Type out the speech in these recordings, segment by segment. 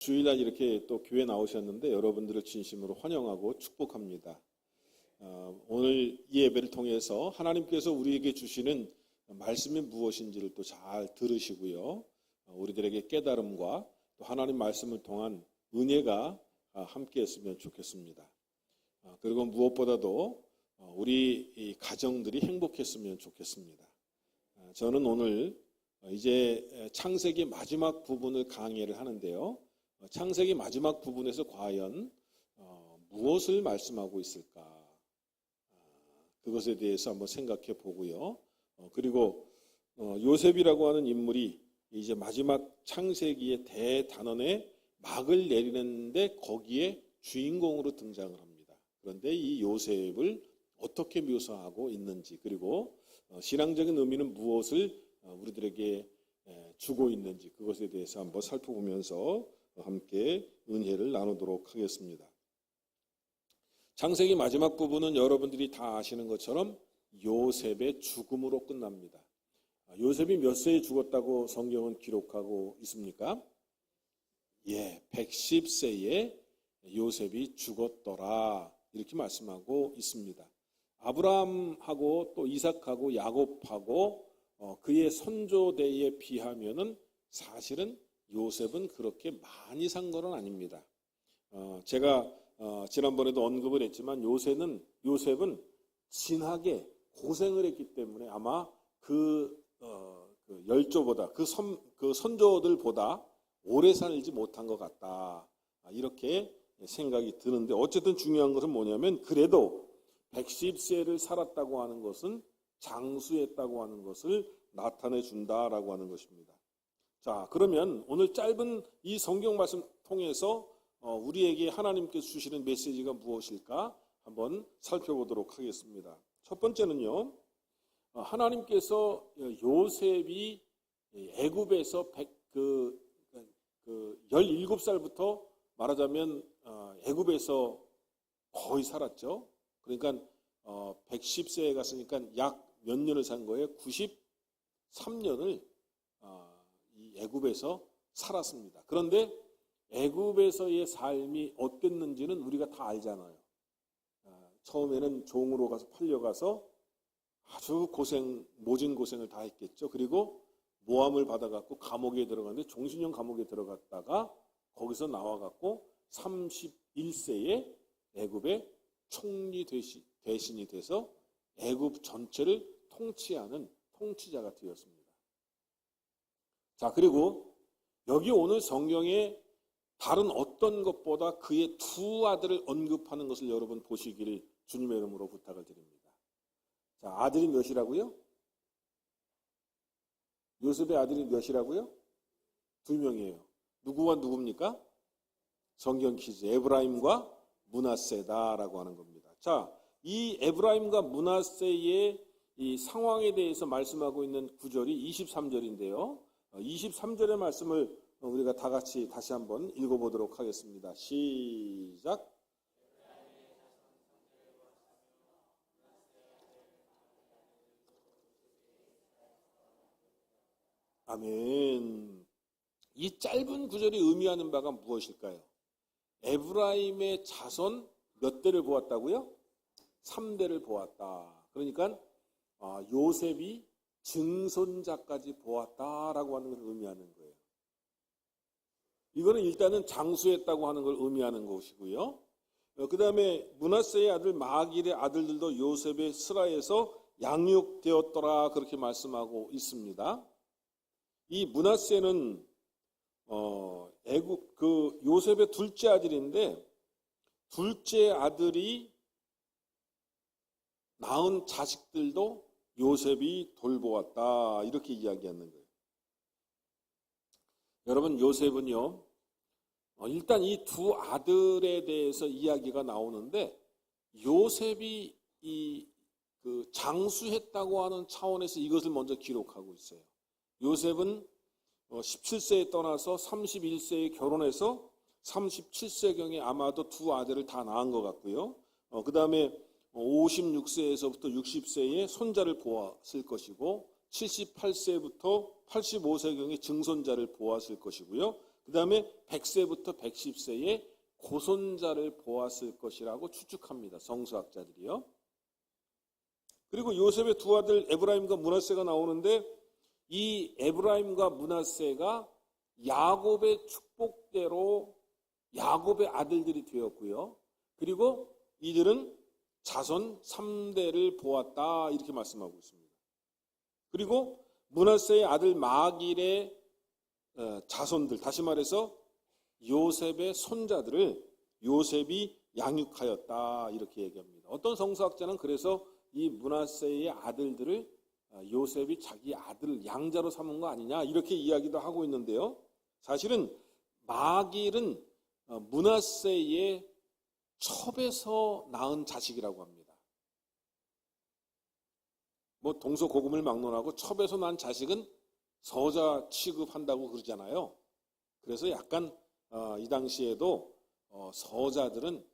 주일날 이렇게 또 교회 나오셨는데 여러분들을 진심으로 환영하고 축복합니다. 오늘 이 예배를 통해서 하나님께서 우리에게 주시는 말씀이 무엇인지를 또 잘 들으시고요. 우리들에게 깨달음과 또 하나님 말씀을 통한 은혜가 함께 했으면 좋겠습니다. 그리고 무엇보다도 우리 이 가정들이 행복했으면 좋겠습니다. 저는 오늘 이제 창세기 마지막 부분을 강의를 하는데요. 창세기 마지막 부분에서 과연 무엇을 말씀하고 있을까? 그것에 대해서 한번 생각해 보고요. 그리고 요셉이라고 하는 인물이 이제 마지막 창세기의 대단원의 막을 내리는데 거기에 주인공으로 등장을 합니다. 그런데 이 요셉을 어떻게 묘사하고 있는지, 그리고 신앙적인 의미는 무엇을 우리들에게 주고 있는지, 그것에 대해서 한번 살펴보면서 함께 은혜를 나누도록 하겠습니다. 창세기 마지막 부분은 여러분들이 다 아시는 것처럼 요셉의 죽음으로 끝납니다. 요셉이 몇 세에 죽었다고 성경은 기록하고 있습니까? 110세에 요셉이 죽었더라, 이렇게 말씀하고 있습니다. 아브라함하고 또 이삭하고 야곱하고 그의 선조대에 비하면은 사실은 요셉은 그렇게 많이 산 것은 아닙니다. 제가 지난번에도 언급을 했지만 요셉은 진하게 고생을 했기 때문에 아마 그 열조보다 그 선조들보다 오래 살지 못한 것 같다, 이렇게 생각이 드는데, 어쨌든 중요한 것은 뭐냐면 그래도 110세를 살았다고 하는 것은 장수했다고 하는 것을 나타내 준다라고 하는 것입니다. 자, 그러면 오늘 짧은 이 성경 말씀 통해서 우리에게 하나님께서 주시는 메시지가 무엇일까 한번 살펴보도록 하겠습니다. 첫 번째는요, 하나님께서 요셉이 애굽에서 17살부터 말하자면 애굽에서 거의 살았죠. 그러니까 110세에 갔으니까 약 몇 년을 산 거예요? 93년을 이 애굽에서 살았습니다. 그런데 애굽에서의 삶이 어땠는지는 우리가 다 알잖아요. 처음에는 종으로 가서 팔려가서 아주 모진 고생을 다 했겠죠. 그리고 모함을 받아갖고 감옥에 들어갔는데 종신형 감옥에 들어갔다가 거기서 나와갖고 31세에 애굽의 총리 대신이 돼서 애굽 전체를 통치하는 통치자가 되었습니다. 자, 그리고 여기 오늘 성경에 다른 어떤 것보다 그의 두 아들을 언급하는 것을 여러분 보시기를 주님의 이름으로 부탁을 드립니다. 자, 아들이 몇이라고요? 요셉의 아들이 몇이라고요? 2명이에요. 누구와 누굽니까? 성경 퀴즈. 에브라임과 므낫세다라고 하는 겁니다. 자, 이 에브라임과 므낫세의 이 상황에 대해서 말씀하고 있는 구절이 23절인데요. 23절의 말씀을 우리가 다 같이 다시 한번 읽어보도록 하겠습니다. 시작. 아멘. 이 짧은 구절이 의미하는 바가 무엇일까요? 에브라임의 자손 몇 대를 보았다고요? 3대를 보았다. 그러니까 요셉이 증손자까지 보았다라고 하는 걸 의미하는 거예요. 이거는 일단은 장수했다고 하는 걸 의미하는 것이고요. 그 다음에 므낫세의 아들 마길의 아들들도 요셉의 스라에서 양육되었더라, 그렇게 말씀하고 있습니다. 이 므낫세는 애굽 요셉의 둘째 아들인데, 둘째 아들이 낳은 자식들도 요셉이 돌보았다, 이렇게 이야기하는 거예요. 여러분, 요셉은요, 일단 이 두 아들에 대해서 이야기가 나오는데, 요셉이 장수했다고 하는 차원에서 이것을 먼저 기록하고 있어요. 요셉은 17세에 떠나서 31세에 결혼해서 37세경에 아마도 두 아들을 다 낳은 것 같고요. 그 다음에 56세에서부터 60세에 손자를 보았을 것이고, 78세부터 85세경에 증손자를 보았을 것이고요. 그 그 다음에 100세부터 110세에 고손자를 보았을 것이라고 추측합니다. 성서학자들이요. 그리고 요셉의 두 아들 에브라임과 므낫세가 나오는데 이 에브라임과 므낫세가 야곱의 축복대로 야곱의 아들들이 되었고요. 그리고 이들은 자손 3대를 보았다 이렇게 말씀하고 있습니다. 그리고 므낫세의 아들 마길의 자손들, 다시 말해서 요셉의 손자들을 요셉이 양육하였다 이렇게 얘기합니다. 어떤 성서학자는 그래서 이 므낫세의 아들들을 요셉이 자기 아들을 양자로 삼은 거 아니냐 이렇게 이야기도 하고 있는데요. 사실은 마길은 므낫세의 첩에서 낳은 자식이라고 합니다. 뭐 동서고금을 막론하고 첩에서 낳은 자식은 서자 취급한다고 그러잖아요. 그래서 약간 이 당시에도 서자들은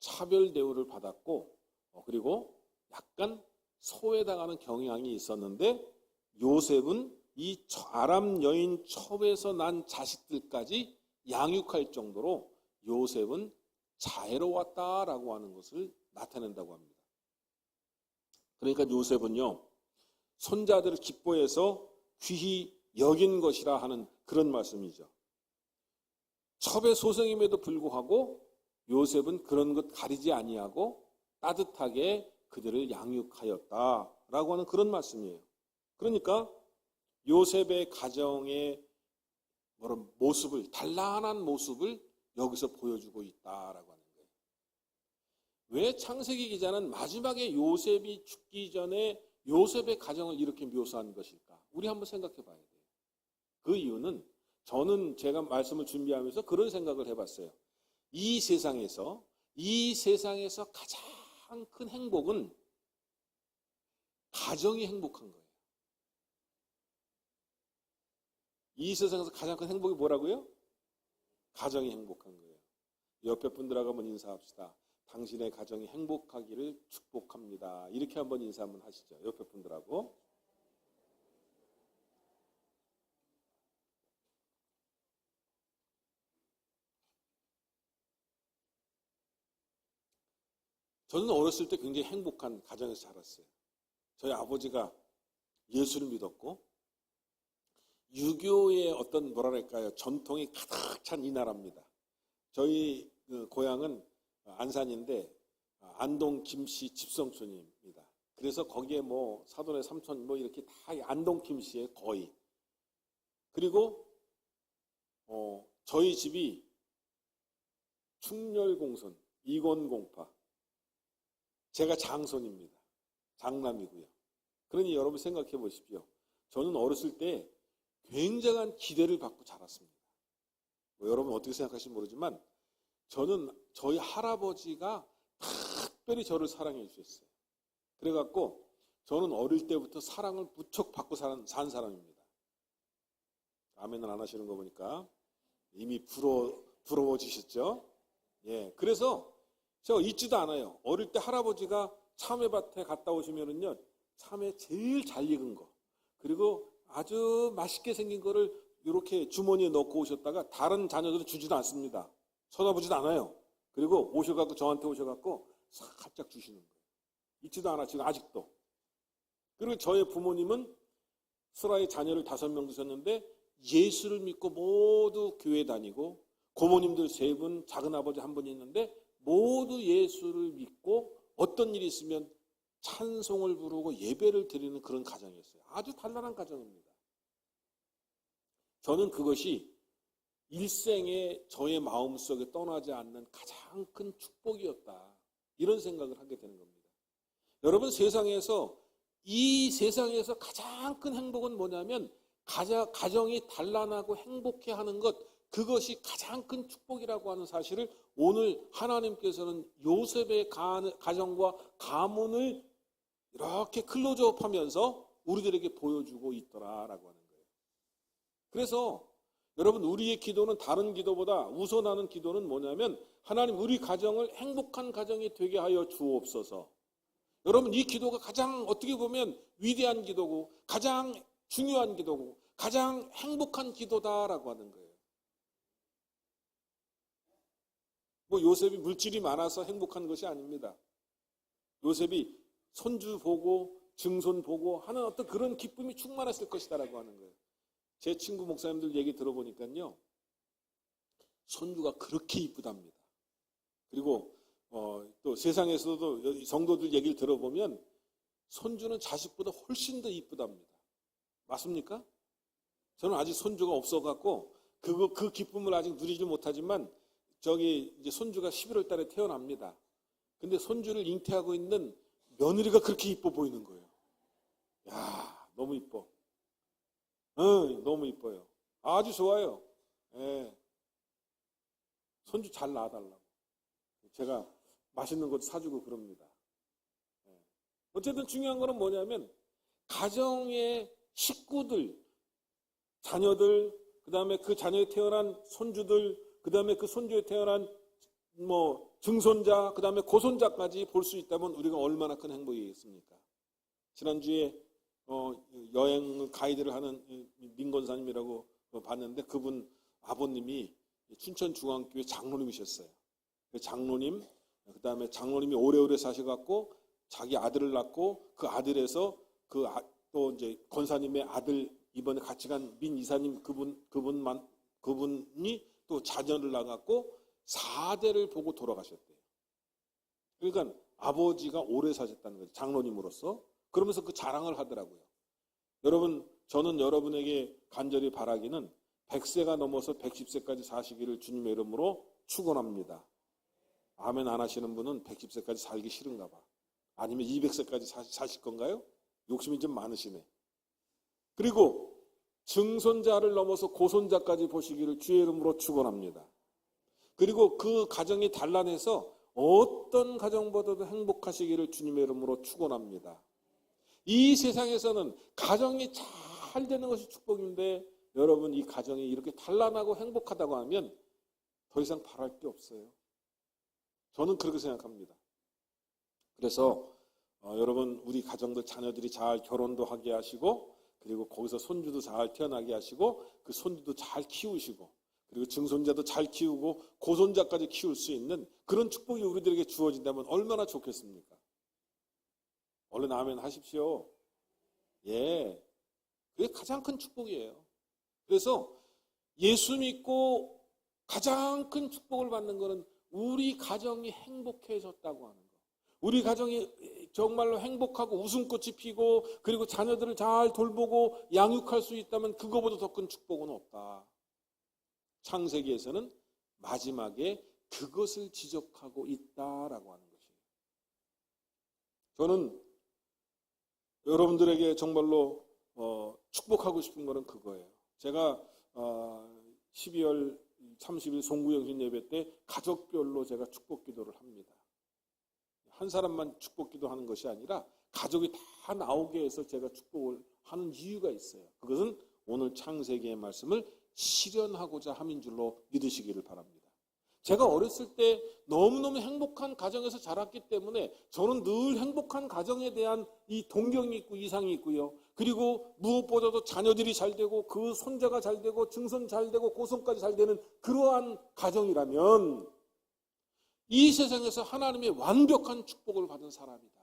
차별 대우를 받았고 그리고 약간 소외당하는 경향이 있었는데 요셉은 이 아람 여인 첩에서 난 자식들까지 양육할 정도로 요셉은 자애로웠다라고 하는 것을 나타낸다고 합니다. 그러니까 요셉은요, 손자들을 기뻐해서 귀히 여긴 것이라 하는 그런 말씀이죠. 첩의 소생임에도 불구하고 요셉은 그런 것 가리지 아니하고 따뜻하게 그들을 양육하였다라고 하는 그런 말씀이에요. 그러니까 요셉의 가정의 모습을, 단란한 모습을 여기서 보여주고 있다라고 하는 거예요. 왜 창세기 기자는 마지막에 요셉이 죽기 전에 요셉의 가정을 이렇게 묘사한 것일까? 우리 한번 생각해 봐야 돼요. 그 이유는 저는 제가 말씀을 준비하면서 그런 생각을 해봤어요. 이 세상에서 가장 큰 행복은 가정이 행복한 거예요. 이 세상에서 가장 큰 행복이 뭐라고요? 가정이 행복한 거예요. 옆에 분들하고 한번 인사합시다. 당신의 가정이 행복하기를 축복합니다. 이렇게 한번 인사 한번 하시죠. 옆에 분들하고. 저는 어렸을 때 굉장히 행복한 가정에서 자랐어요. 저희 아버지가 예수를 믿었고 유교의 어떤 뭐랄까요 전통이 가득 찬 이 나라입니다. 저희 고향은 안산인데 안동 김씨 집성촌입니다. 그래서 거기에 뭐 사돈의 삼촌 뭐 이렇게 다 안동 김씨의 거의. 그리고 저희 집이 충렬공손 이권공파. 제가 장손입니다. 장남이고요. 그러니 여러분 생각해 보십시오. 저는 어렸을 때 굉장한 기대를 받고 자랐습니다. 여러분 어떻게 생각하실지 모르지만 저는 저희 할아버지가 특별히 저를 사랑해 주셨어요. 그래갖고 저는 어릴 때부터 사랑을 무척 받고 산 사람입니다. 아멘은 안 하시는 거 보니까 이미 부러워지셨죠? 예, 그래서 제가 잊지도 않아요. 어릴 때 할아버지가 참외밭에 갔다 오시면은요, 참외 제일 잘 익은 거, 그리고 아주 맛있게 생긴 거를 이렇게 주머니에 넣고 오셨다가 다른 자녀들은 주지도 않습니다. 쳐다보지도 않아요. 그리고 오셔갖고 저한테 오셔갖고 살짝 주시는 거예요. 잊지도 않아 지금 아직도. 그리고 저의 부모님은 슬아의 자녀를 5명 두셨는데 예수를 믿고 모두 교회 다니고 고모님들 3분, 작은아버지 1분 있는데 모두 예수를 믿고 어떤 일이 있으면 찬송을 부르고 예배를 드리는 그런 가정이었어요. 아주 단란한 가정입니다. 저는 그것이 일생에 저의 마음속에 떠나지 않는 가장 큰 축복이었다. 이런 생각을 하게 되는 겁니다. 여러분 이 세상에서 가장 큰 행복은 뭐냐면 가정이 단란하고 행복해하는 것, 그것이 가장 큰 축복이라고 하는 사실을 오늘 하나님께서는 요셉의 가정과 가문을 이렇게 클로즈업하면서 우리들에게 보여주고 있더라라고 하는 거예요. 그래서 여러분 우리의 기도는 다른 기도보다 우선하는 기도는 뭐냐면 하나님 우리 가정을 행복한 가정이 되게 하여 주옵소서. 여러분 이 기도가 가장 어떻게 보면 위대한 기도고 가장 중요한 기도고 가장 행복한 기도다라고 하는 거예요. 뭐 요셉이 물질이 많아서 행복한 것이 아닙니다. 요셉이 손주 보고 증손 보고 하는 어떤 그런 기쁨이 충만했을 것이다라고 하는 거예요. 제 친구 목사님들 얘기 들어보니까요, 손주가 그렇게 이쁘답니다. 그리고 또 세상에서도 성도들 얘기를 들어보면 손주는 자식보다 훨씬 더 이쁘답니다. 맞습니까? 저는 아직 손주가 없어갖고 그 기쁨을 아직 누리지 못하지만 이제 손주가 11월 달에 태어납니다. 근데 손주를 잉태하고 있는 며느리가 그렇게 이뻐 보이는 거예요. 야, 너무 이뻐. 너무 이뻐요. 아주 좋아요. 예. 손주 잘 낳아달라고. 제가 맛있는 것 사주고 그럽니다. 예. 어쨌든 중요한 거는 뭐냐면 가정의 식구들, 자녀들, 그 다음에 그 자녀에 태어난 손주들, 그 다음에 그 손주에 태어난 증손자, 그 다음에 고손자까지 볼 수 있다면 우리가 얼마나 큰 행복이겠습니까? 지난주에 여행 가이드를 하는 민건사님이라고 봤는데 그분 아버님이 춘천중앙교회 장로님이셨어요. 그 장로님, 그 다음에 장로님이 오래오래 사셔갖고 자기 아들을 낳고 그 아들에서 또 이제 권사님의 아들 이번에 같이 간 민 이사님 그분이 또 자녀를 낳았고 4대를 보고 돌아가셨대요. 그러니까 아버지가 오래 사셨다는 거죠. 장로님으로서. 그러면서 그 자랑을 하더라고요. 여러분, 저는 여러분에게 간절히 바라기는 100세가 넘어서 110세까지 사시기를 주님의 이름으로 축원합니다. 아멘 안 하시는 분은 110세까지 살기 싫은가 봐. 아니면 200세까지 사실 건가요? 욕심이 좀 많으시네. 그리고 증손자를 넘어서 고손자까지 보시기를 주의 이름으로 축원합니다. 그리고 그 가정이 단란해서 어떤 가정보다도 행복하시기를 주님의 이름으로 축원합니다. 이 세상에서는 가정이 잘 되는 것이 축복인데 여러분 이 가정이 이렇게 단란하고 행복하다고 하면 더 이상 바랄 게 없어요. 저는 그렇게 생각합니다. 그래서 여러분 우리 가정들 자녀들이 잘 결혼도 하게 하시고 그리고 거기서 손주도 잘 태어나게 하시고 그 손주도 잘 키우시고 그리고 증손자도 잘 키우고 고손자까지 키울 수 있는 그런 축복이 우리들에게 주어진다면 얼마나 좋겠습니까? 얼른 아멘 하십시오. 예, 그게 가장 큰 축복이에요. 그래서 예수 믿고 가장 큰 축복을 받는 것은 우리 가정이 행복해졌다고 하는 거. 우리 가정이 정말로 행복하고 웃음꽃이 피고 그리고 자녀들을 잘 돌보고 양육할 수 있다면 그거보다 더 큰 축복은 없다. 창세기에서는 마지막에 그것을 지적하고 있다라고 하는 것이에요. 저는 여러분들에게 정말로 축복하고 싶은 것은 그거예요. 제가 12월 30일 송구영신 예배 때 가족별로 제가 축복 기도를 합니다. 한 사람만 축복 기도하는 것이 아니라 가족이 다 나오게 해서 제가 축복을 하는 이유가 있어요. 그것은 오늘 창세기의 말씀을 실현하고자 함인 줄로 믿으시기를 바랍니다. 제가 어렸을 때 너무너무 행복한 가정에서 자랐기 때문에 저는 늘 행복한 가정에 대한 이 동경이 있고 이상이 있고요. 그리고 무엇보다도 자녀들이 잘 되고 그 손자가 잘 되고 증손 잘 되고 고손까지 잘 되는 그러한 가정이라면 이 세상에서 하나님의 완벽한 축복을 받은 사람이다.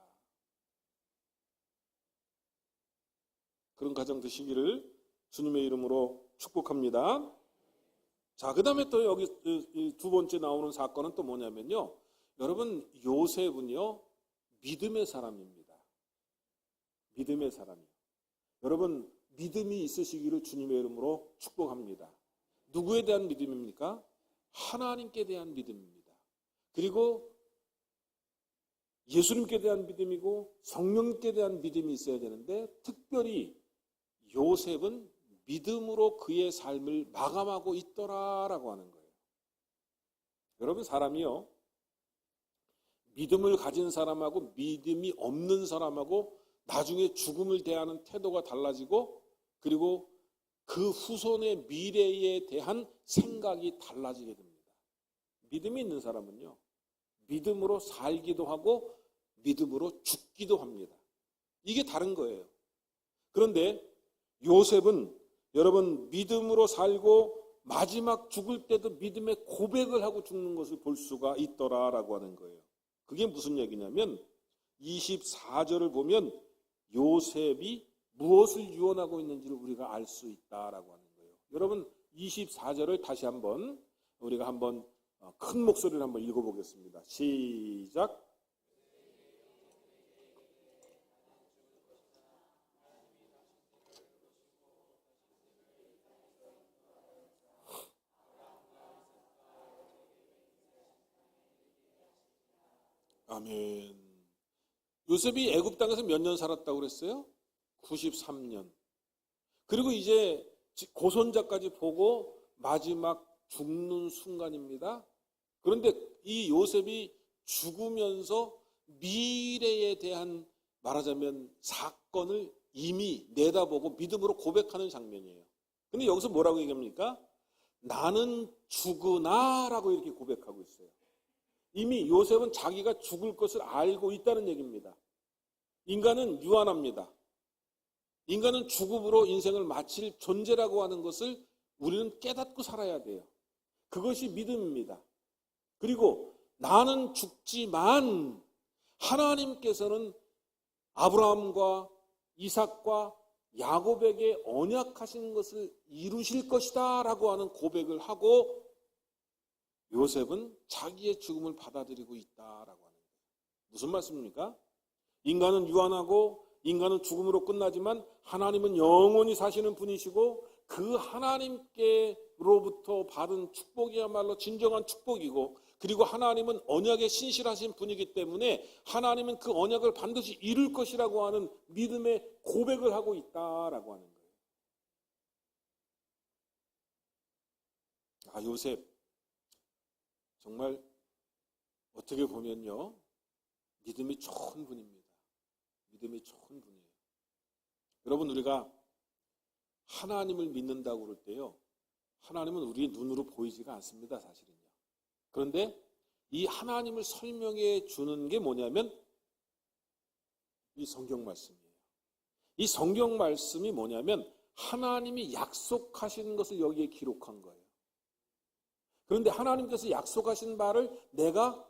그런 가정 되시기를 주님의 이름으로 축복합니다. 자, 그 다음에 또 여기 두 번째 나오는 사건은 또 뭐냐면요. 여러분, 요셉은요, 믿음의 사람입니다. 믿음의 사람이요. 여러분, 믿음이 있으시기를 주님의 이름으로 축복합니다. 누구에 대한 믿음입니까? 하나님께 대한 믿음입니다. 그리고 예수님께 대한 믿음이고 성령께 대한 믿음이 있어야 되는데 특별히 요셉은 믿음으로 그의 삶을 마감하고 있더라라고 하는 거예요. 여러분 사람이요. 믿음을 가진 사람하고 믿음이 없는 사람하고 나중에 죽음을 대하는 태도가 달라지고 그리고 그 후손의 미래에 대한 생각이 달라지게 됩니다. 믿음이 있는 사람은요. 믿음으로 살기도 하고 믿음으로 죽기도 합니다. 이게 다른 거예요. 그런데 요셉은 여러분 믿음으로 살고 마지막 죽을 때도 믿음의 고백을 하고 죽는 것을 볼 수가 있더라라고 하는 거예요. 그게 무슨 얘기냐면 24절을 보면 요셉이 무엇을 유언하고 있는지를 우리가 알 수 있다라고 하는 거예요. 여러분 24절을 다시 한번 우리가 한번 큰 목소리를 한번 읽어보겠습니다. 시작. 아멘. 요셉이 애굽 땅에서 몇 년 살았다고 그랬어요? 93년. 그리고 이제 고손자까지 보고 마지막 죽는 순간입니다. 그런데 이 요셉이 죽으면서 미래에 대한 말하자면 사건을 이미 내다보고 믿음으로 고백하는 장면이에요. 근데 여기서 뭐라고 얘기합니까? 나는 죽으나라고 이렇게 고백하고 있어요. 이미 요셉은 자기가 죽을 것을 알고 있다는 얘기입니다. 인간은 유한합니다. 인간은 죽음으로 인생을 마칠 존재라고 하는 것을 우리는 깨닫고 살아야 돼요. 그것이 믿음입니다. 그리고 나는 죽지만 하나님께서는 아브라함과 이삭과 야곱에게 언약하신 것을 이루실 것이다 라고 하는 고백을 하고 요셉은 자기의 죽음을 받아들이고 있다라고 하는 거예요. 무슨 말씀입니까? 인간은 유한하고 인간은 죽음으로 끝나지만 하나님은 영원히 사시는 분이시고 그 하나님께로부터 받은 축복이야말로 진정한 축복이고 그리고 하나님은 언약에 신실하신 분이기 때문에 하나님은 그 언약을 반드시 이룰 것이라고 하는 믿음의 고백을 하고 있다라고 하는 거예요. 요셉 정말 어떻게 보면요 믿음이 좋은 분입니다. 믿음이 좋은 분이에요. 여러분 우리가 하나님을 믿는다고 그럴 때요 하나님은 우리의 눈으로 보이지가 않습니다. 사실은요. 그런데 이 하나님을 설명해 주는 게 뭐냐면 이 성경 말씀이에요. 이 성경 말씀이 뭐냐면 하나님이 약속하신 것을 여기에 기록한 거예요. 그런데 하나님께서 약속하신 바를 내가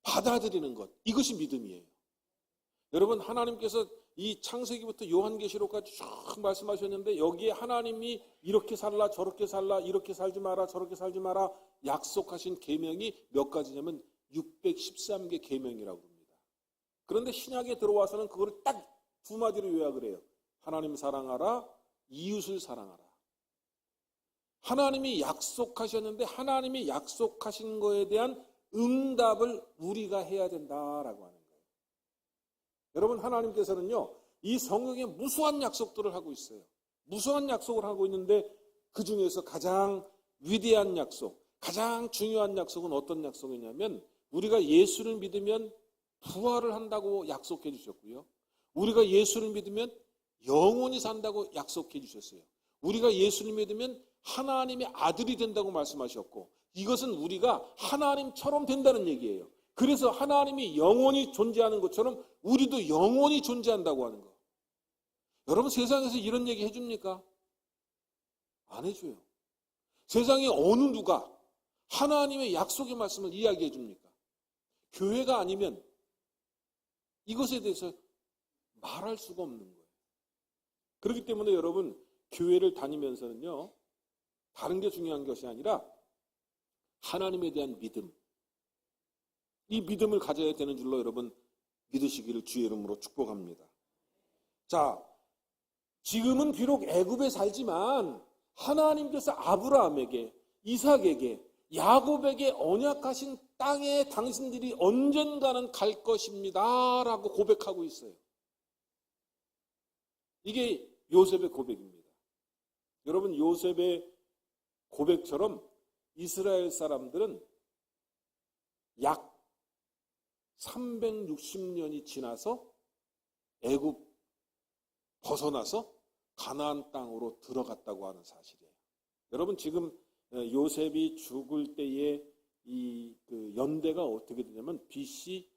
받아들이는 것, 이것이 믿음이에요. 여러분 하나님께서 이 창세기부터 요한계시록까지 쭉 말씀하셨는데 여기에 하나님이 이렇게 살라 저렇게 살라 이렇게 살지 마라 저렇게 살지 마라 약속하신 계명이 몇 가지냐면 613개 계명이라고 합니다. 그런데 신약에 들어와서는 그걸 딱 두 마디로 요약을 해요. 하나님 사랑하라, 이웃을 사랑하라. 하나님이 약속하셨는데 하나님이 약속하신 거에 대한 응답을 우리가 해야 된다라고 하는 거예요. 여러분 하나님께서는요 이 성경에 무수한 약속들을 하고 있어요. 무수한 약속을 하고 있는데 그 중에서 가장 위대한 약속, 가장 중요한 약속은 어떤 약속이냐면 우리가 예수를 믿으면 부활을 한다고 약속해 주셨고요. 우리가 예수를 믿으면 영원히 산다고 약속해 주셨어요. 우리가 예수를 믿으면 하나님의 아들이 된다고 말씀하셨고 이것은 우리가 하나님처럼 된다는 얘기예요. 그래서 하나님이 영원히 존재하는 것처럼 우리도 영원히 존재한다고 하는 거. 여러분 세상에서 이런 얘기 해줍니까? 안 해줘요. 세상에 어느 누가 하나님의 약속의 말씀을 이야기해 줍니까? 교회가 아니면 이것에 대해서 말할 수가 없는 거예요. 그렇기 때문에 여러분 교회를 다니면서는요 다른 게 중요한 것이 아니라 하나님에 대한 믿음, 이 믿음을 가져야 되는 줄로 여러분 믿으시기를 주의 이름으로 축복합니다. 자, 지금은 비록 애굽에 살지만 하나님께서 아브라함에게, 이삭에게, 야곱에게 언약하신 땅에 당신들이 언젠가는 갈 것입니다 라고 고백하고 있어요. 이게 요셉의 고백입니다. 여러분 요셉의 고백처럼 이스라엘 사람들은 약 360년이 지나서 애굽 벗어나서 가나안 땅으로 들어갔다고 하는 사실이에요. 여러분 지금 요셉이 죽을 때의 그 연대가 어떻게 되냐면 BC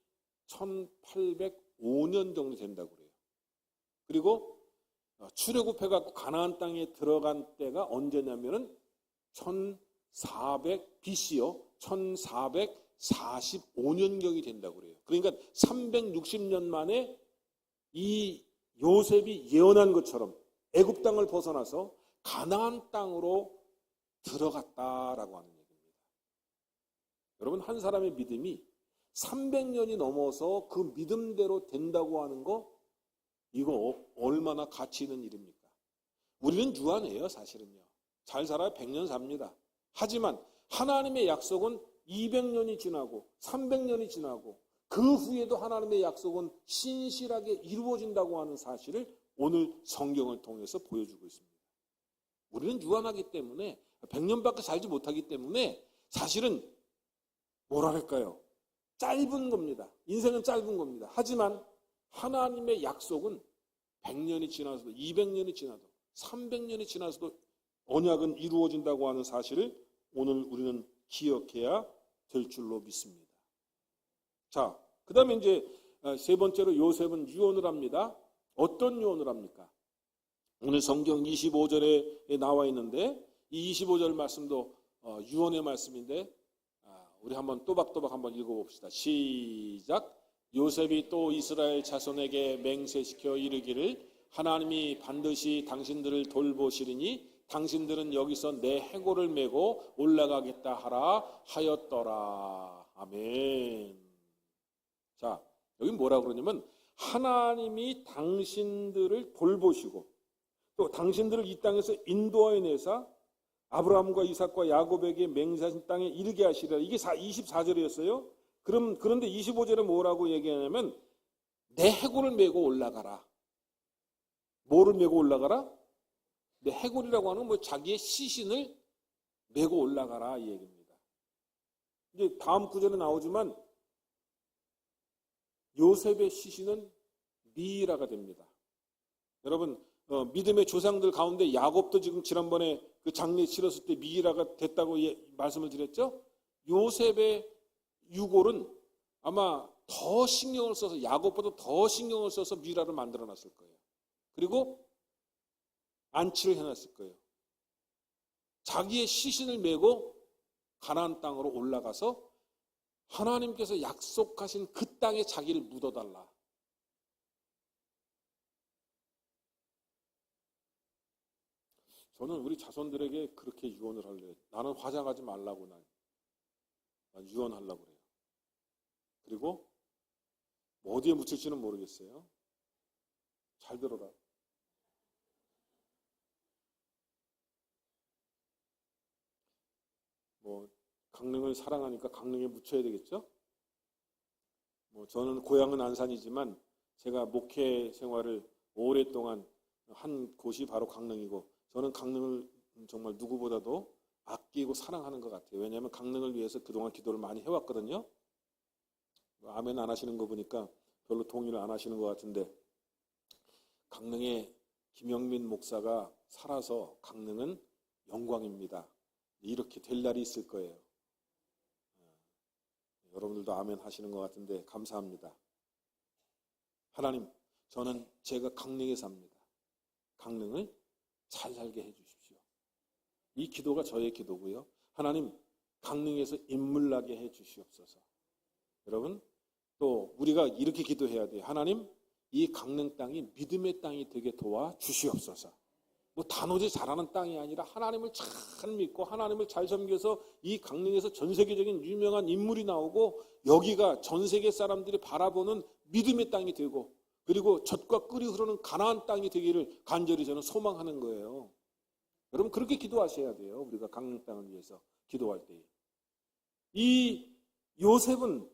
1805년 정도 된다고 그래요. 그리고 출애굽해갖고 가나안 땅에 들어간 때가 언제냐면은 1400 BC요. 1445년경이 된다고 그래요. 그러니까 360년 만에 이 요셉이 예언한 것처럼 애굽 땅을 벗어나서 가나안 땅으로 들어갔다라고 하는 얘기입니다. 여러분, 한 사람의 믿음이 300년이 넘어서 그 믿음대로 된다고 하는 거, 이거 얼마나 가치 있는 일입니까? 우리는 유한해요, 사실은요. 잘 살아야 100년 삽니다. 하지만 하나님의 약속은 200년이 지나고 300년이 지나고 그 후에도 하나님의 약속은 신실하게 이루어진다고 하는 사실을 오늘 성경을 통해서 보여주고 있습니다. 우리는 유한하기 때문에 100년밖에 살지 못하기 때문에 사실은 뭐랄까요? 짧은 겁니다. 인생은 짧은 겁니다. 하지만 하나님의 약속은 100년이 지나서도 200년이 지나도 300년이 지나서도 언약은 이루어진다고 하는 사실을 오늘 우리는 기억해야 될 줄로 믿습니다. 자, 그 다음에 이제 세 번째로 요셉은 유언을 합니다. 어떤 유언을 합니까? 오늘 성경 25절에 나와 있는데 이 25절 말씀도 유언의 말씀인데 우리 한번 또박또박 한번 읽어봅시다. 시작. 요셉이 또 이스라엘 자손에게 맹세시켜 이르기를 하나님이 반드시 당신들을 돌보시리니 당신들은 여기서 내 해골을 메고 올라가겠다 하라 하였더라. 아멘. 자, 여기 뭐라 그러냐면 하나님이 당신들을 돌보시고 또 당신들을 이 땅에서 인도하여 내사 아브라함과 이삭과 야곱에게 맹세하신 땅에 이르게 하시리라. 이게 24절이었어요. 그런데 25절에 뭐라고 얘기하냐면 내 해골을 메고 올라가라. 뭐를 메고 올라가라? 내 해골이라고 하는 뭐 자기의 시신을 메고 올라가라 이 얘기입니다. 이제 다음 구절에 나오지만 요셉의 시신은 미이라가 됩니다. 여러분 믿음의 조상들 가운데 야곱도 지금 지난번에 그 장례 치렀을 때 미이라가 됐다고 말씀을 드렸죠. 요셉의 유골은 아마 더 신경을 써서 야곱보다 더 신경을 써서 미이라를 만들어놨을 거예요. 그리고 안치를 해놨을 거예요. 자기의 시신을 메고 가나안 땅으로 올라가서 하나님께서 약속하신 그 땅에 자기를 묻어달라. 저는 우리 자손들에게 그렇게 유언을 할래요. 나는 화장하지 말라고 난 유언하려고 그래요. 그리고 뭐 어디에 묻힐지는 모르겠어요. 잘 들어라. 뭐 강릉을 사랑하니까 강릉에 묻혀야 되겠죠? 뭐 저는 고향은 안산이지만 제가 목회 생활을 오랫동안 한 곳이 바로 강릉이고 저는 강릉을 정말 누구보다도 아끼고 사랑하는 것 같아요. 왜냐하면 강릉을 위해서 그동안 기도를 많이 해왔거든요. 아멘 안 하시는 거 보니까 별로 동의를 안 하시는 것 같은데 강릉에 김영민 목사가 살아서 강릉은 영광입니다. 이렇게 될 날이 있을 거예요. 여러분들도 아멘 하시는 것 같은데 감사합니다. 하나님, 저는 제가 강릉에 삽니다. 강릉을 잘 살게 해주십시오. 이 기도가 저의 기도고요. 하나님, 강릉에서 인물나게 해주시옵소서. 여러분, 또 우리가 이렇게 기도해야 돼요. 하나님, 이 강릉 땅이 믿음의 땅이 되게 도와주시옵소서. 뭐 단오지 잘하는 땅이 아니라 하나님을 잘 믿고 하나님을 잘 섬겨서 이 강릉에서 전 세계적인 유명한 인물이 나오고 여기가 전 세계 사람들이 바라보는 믿음의 땅이 되고 그리고 젖과 꿀이 흐르는 가나안 땅이 되기를 간절히 저는 소망하는 거예요. 여러분 그렇게 기도하셔야 돼요. 우리가 강릉 땅을 위해서 기도할 때. 이 요셉은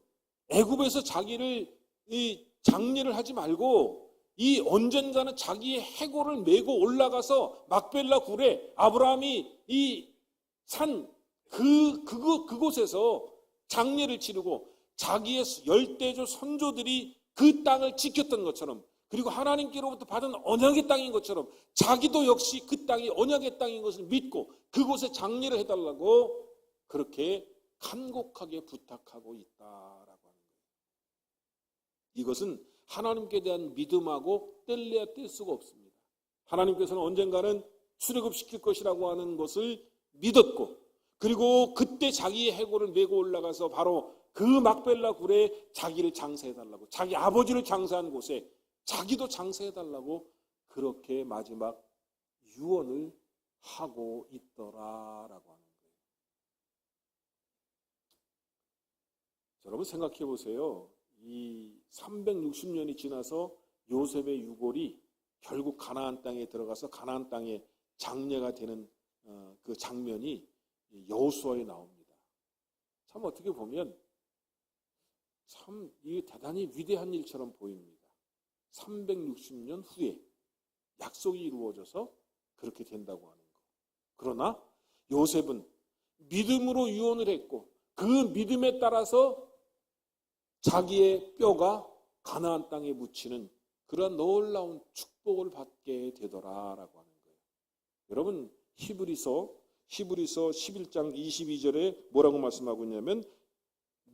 애굽에서 자기를 이 장례를 하지 말고 이 언젠가는 자기의 해골을 메고 올라가서 막벨라 굴에 아브라함이 이 산 그곳에서 장례를 치르고 자기의 열대조 선조들이 그 땅을 지켰던 것처럼 그리고 하나님께로부터 받은 언약의 땅인 것처럼 자기도 역시 그 땅이 언약의 땅인 것을 믿고 그곳에 장례를 해달라고 그렇게 간곡하게 부탁하고 있다라고 하는 거예요. 이것은 하나님께 대한 믿음하고 뗄래야 뗄 수가 없습니다. 하나님께서는 언젠가는 출애굽시킬 것이라고 하는 것을 믿었고, 그리고 그때 자기의 해골을 메고 올라가서 바로 그 막벨라 굴에 자기를 장사해달라고, 자기 아버지를 장사한 곳에 자기도 장사해달라고 그렇게 마지막 유언을 하고 있더라라고 하는 거예요. 여러분 생각해 보세요. 이 360년이 지나서 요셉의 유골이 결국 가나안 땅에 들어가서 가나안 땅의 장례가 되는 그 장면이 여호수아에 나옵니다. 참 어떻게 보면 참 이게 대단히 위대한 일처럼 보입니다. 360년 후에 약속이 이루어져서 그렇게 된다고 하는 거. 그러나 요셉은 믿음으로 유언을 했고 그 믿음에 따라서 자기의 뼈가 가나안 땅에 묻히는 그러한 놀라운 축복을 받게 되더라라고 하는 거예요. 여러분 히브리서 11장 22절에 뭐라고 말씀하고 있냐면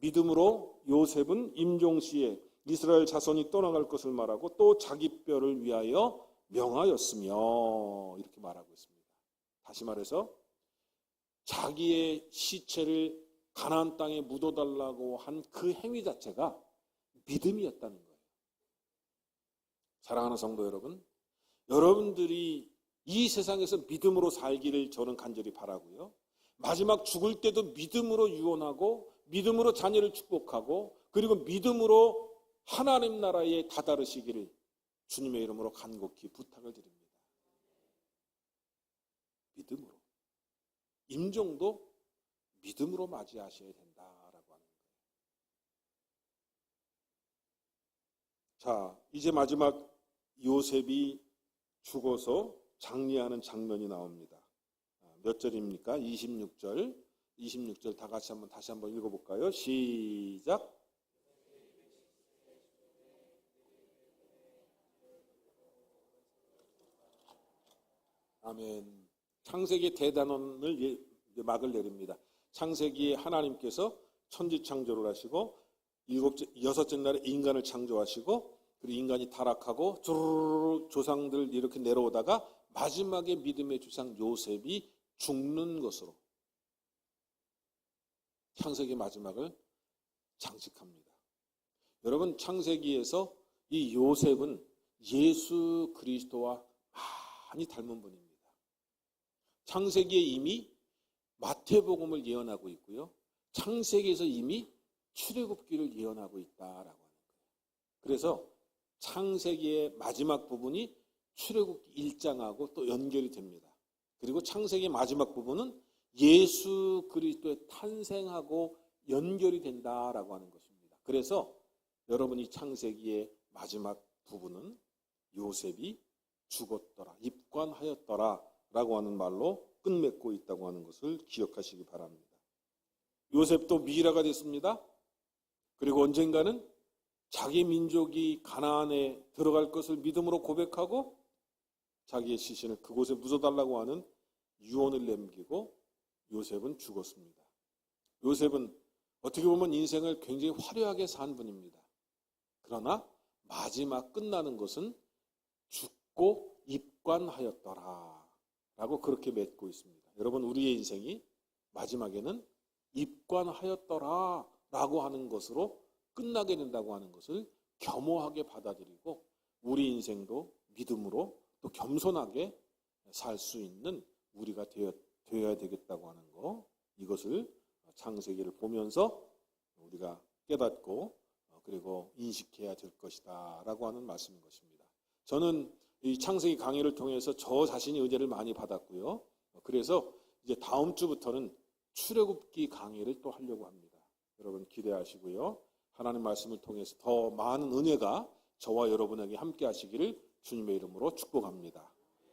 믿음으로 요셉은 임종시에 이스라엘 자손이 떠나갈 것을 말하고 또 자기 뼈를 위하여 명하였으며 이렇게 말하고 있습니다. 다시 말해서 자기의 시체를 가나안 땅에 묻어달라고 한 그 행위 자체가 믿음이었다는 거예요. 사랑하는 성도 여러분, 여러분들이 이 세상에서 믿음으로 살기를 저는 간절히 바라고요. 마지막 죽을 때도 믿음으로 유언하고 믿음으로 자녀를 축복하고 그리고 믿음으로 하나님 나라에 다다르시기를 주님의 이름으로 간곡히 부탁을 드립니다. 믿음으로. 임종도 믿음으로 맞이하셔야 된다라고 하는 거예요. 자, 이제 마지막 요셉이 죽어서 장례하는 장면이 나옵니다. 몇 절입니까? 26절. 26절 다 같이 다시 한번 읽어볼까요? 시작. 아멘. 창세기 대단원을 막을 내립니다. 창세기에 하나님께서 천지 창조를 하시고 여섯째 날에 인간을 창조하시고 그리고 인간이 타락하고 주르르 조상들 이렇게 내려오다가 마지막에 믿음의 조상 요셉이 죽는 것으로 창세기 마지막을 장식합니다. 여러분 창세기에서 이 요셉은 예수 그리스도와 많이 닮은 분입니다. 창세기에 이미 마태복음을 예언하고 있고요. 창세기에서 이미 출애굽기를 예언하고 있다라고 하는 거예요. 그래서 창세기의 마지막 부분이 출애굽기 1장하고 또 연결이 됩니다. 그리고 창세기의 마지막 부분은 예수 그리스도의 탄생하고 연결이 된다라고 하는 것입니다. 그래서 여러분이 창세기의 마지막 부분은 요셉이 죽었더라, 입관하였더라 라고 하는 말로 끝맺고 있다고 하는 것을 기억하시기 바랍니다. 요셉도 미라가 됐습니다. 그리고 언젠가는 자기 민족이 가나안에 들어갈 것을 믿음으로 고백하고 자기의 시신을 그곳에 묻어달라고 하는 유언을 남기고 요셉은 죽었습니다. 요셉은 어떻게 보면 인생을 굉장히 화려하게 산 분입니다. 그러나 마지막 끝나는 것은 죽고 입관하였더라 라고 그렇게 맺고 있습니다. 여러분 우리의 인생이 마지막에는 입관하였더라 라고 하는 것으로 끝나게 된다고 하는 것을 겸허하게 받아들이고 우리 인생도 믿음으로 또 겸손하게 살 수 있는 우리가 되어야 되겠다고 하는 거, 이것을 창세기를 보면서 우리가 깨닫고 그리고 인식해야 될 것이다 라고 하는 말씀인 것입니다. 저는 이 창세기 강의를 통해서 저 자신이 은혜를 많이 받았고요. 그래서 이제 다음 주부터는 출애굽기 강의를 또 하려고 합니다. 여러분 기대하시고요. 하나님 말씀을 통해서 더 많은 은혜가 저와 여러분에게 함께 하시기를 주님의 이름으로 축복합니다.